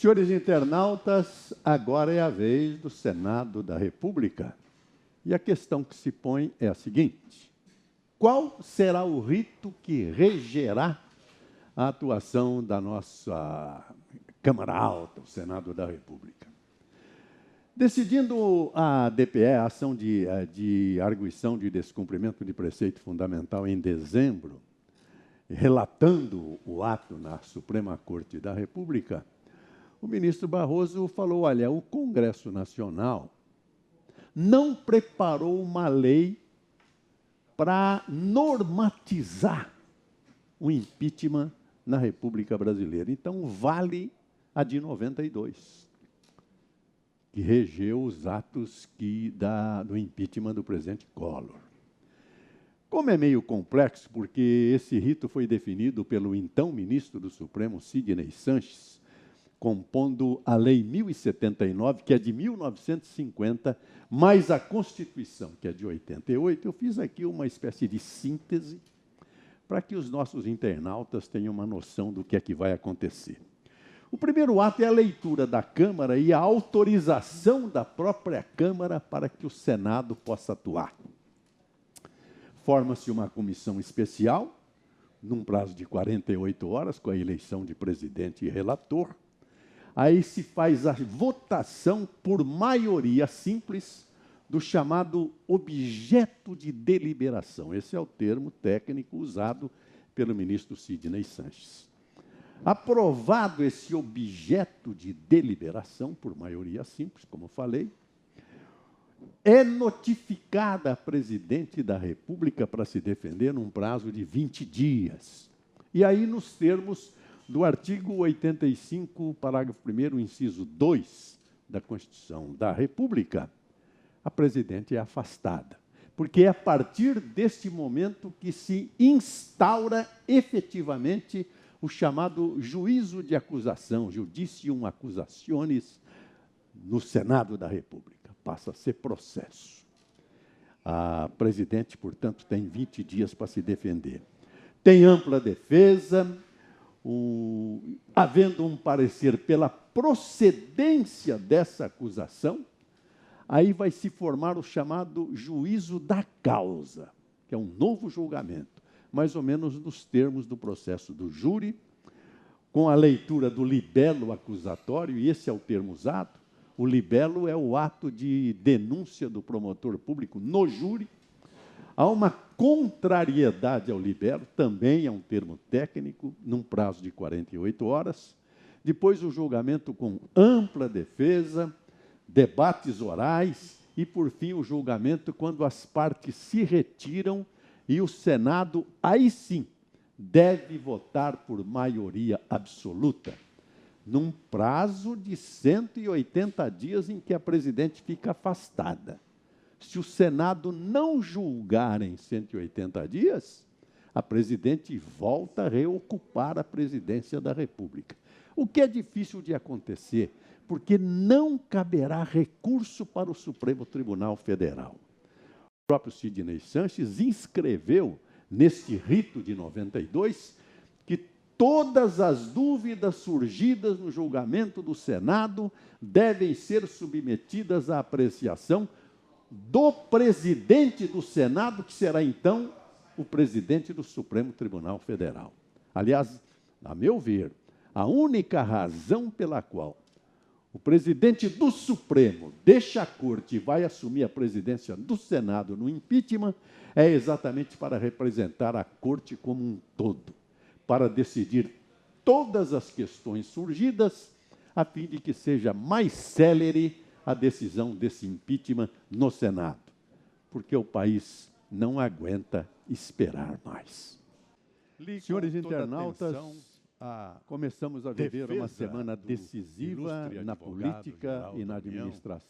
Senhores internautas, agora é a vez do Senado da República. E a questão que se põe é a seguinte: qual será o rito que regerá a atuação da nossa Câmara Alta, o Senado da República? Decidindo a DPE, a ação de arguição de descumprimento de preceito fundamental em dezembro, relatando o ato na Suprema Corte da República, o ministro Barroso falou: olha, o Congresso Nacional não preparou uma lei para normatizar o impeachment na República Brasileira. Então, vale a de 92, que regeu os atos do impeachment do presidente Collor. Como é meio complexo, porque esse rito foi definido pelo então ministro do Supremo, Sidney Sanches, compondo a Lei 1079, que é de 1950, mais a Constituição, que é de 88, eu fiz aqui uma espécie de síntese para que os nossos internautas tenham uma noção do que é que vai acontecer. O primeiro ato é a leitura da Câmara e a autorização da própria Câmara para que o Senado possa atuar. Forma-se uma comissão especial, num prazo de 48 horas, com a eleição de presidente e relator. Aí se faz a votação por maioria simples do chamado objeto de deliberação. Esse é o termo técnico usado pelo ministro Sidney Sanches. Aprovado esse objeto de deliberação por maioria simples, como falei, é notificada a presidente da República para se defender num prazo de 20 dias. E aí, nos termos do artigo 85, parágrafo 1º, inciso 2 da Constituição da República, a presidente é afastada, porque é a partir deste momento que se instaura efetivamente o chamado juízo de acusação, judicium accusationis, no Senado da República. Passa a ser processo. A presidente, portanto, tem 20 dias para se defender. Tem ampla defesa, havendo um parecer pela procedência dessa acusação, aí vai se formar o chamado juízo da causa, que é um novo julgamento, mais ou menos nos termos do processo do júri, com a leitura do libelo acusatório, e esse é o termo usado. O libelo é o ato de denúncia do promotor público no júri. Há uma contrariedade ao libelo, também é um termo técnico, num prazo de 48 horas. Depois o julgamento com ampla defesa, debates orais e, por fim, o julgamento quando as partes se retiram e o Senado, aí sim, deve votar por maioria absoluta, num prazo de 180 dias em que a presidente fica afastada. Se o Senado não julgar em 180 dias, a presidente volta a reocupar a presidência da República. O que é difícil de acontecer, porque não caberá recurso para o Supremo Tribunal Federal. O próprio Sidney Sanches inscreveu, neste rito de 92, que todas as dúvidas surgidas no julgamento do Senado devem ser submetidas à apreciação do presidente do Senado, que será, então, o presidente do Supremo Tribunal Federal. Aliás, a meu ver, a única razão pela qual o presidente do Supremo deixa a corte e vai assumir a presidência do Senado no impeachment é exatamente para representar a corte como um todo, para decidir todas as questões surgidas, a fim de que seja mais célere a decisão desse impeachment no Senado, porque o país não aguenta esperar mais. Senhores internautas, começamos a viver uma semana decisiva na política e na administração.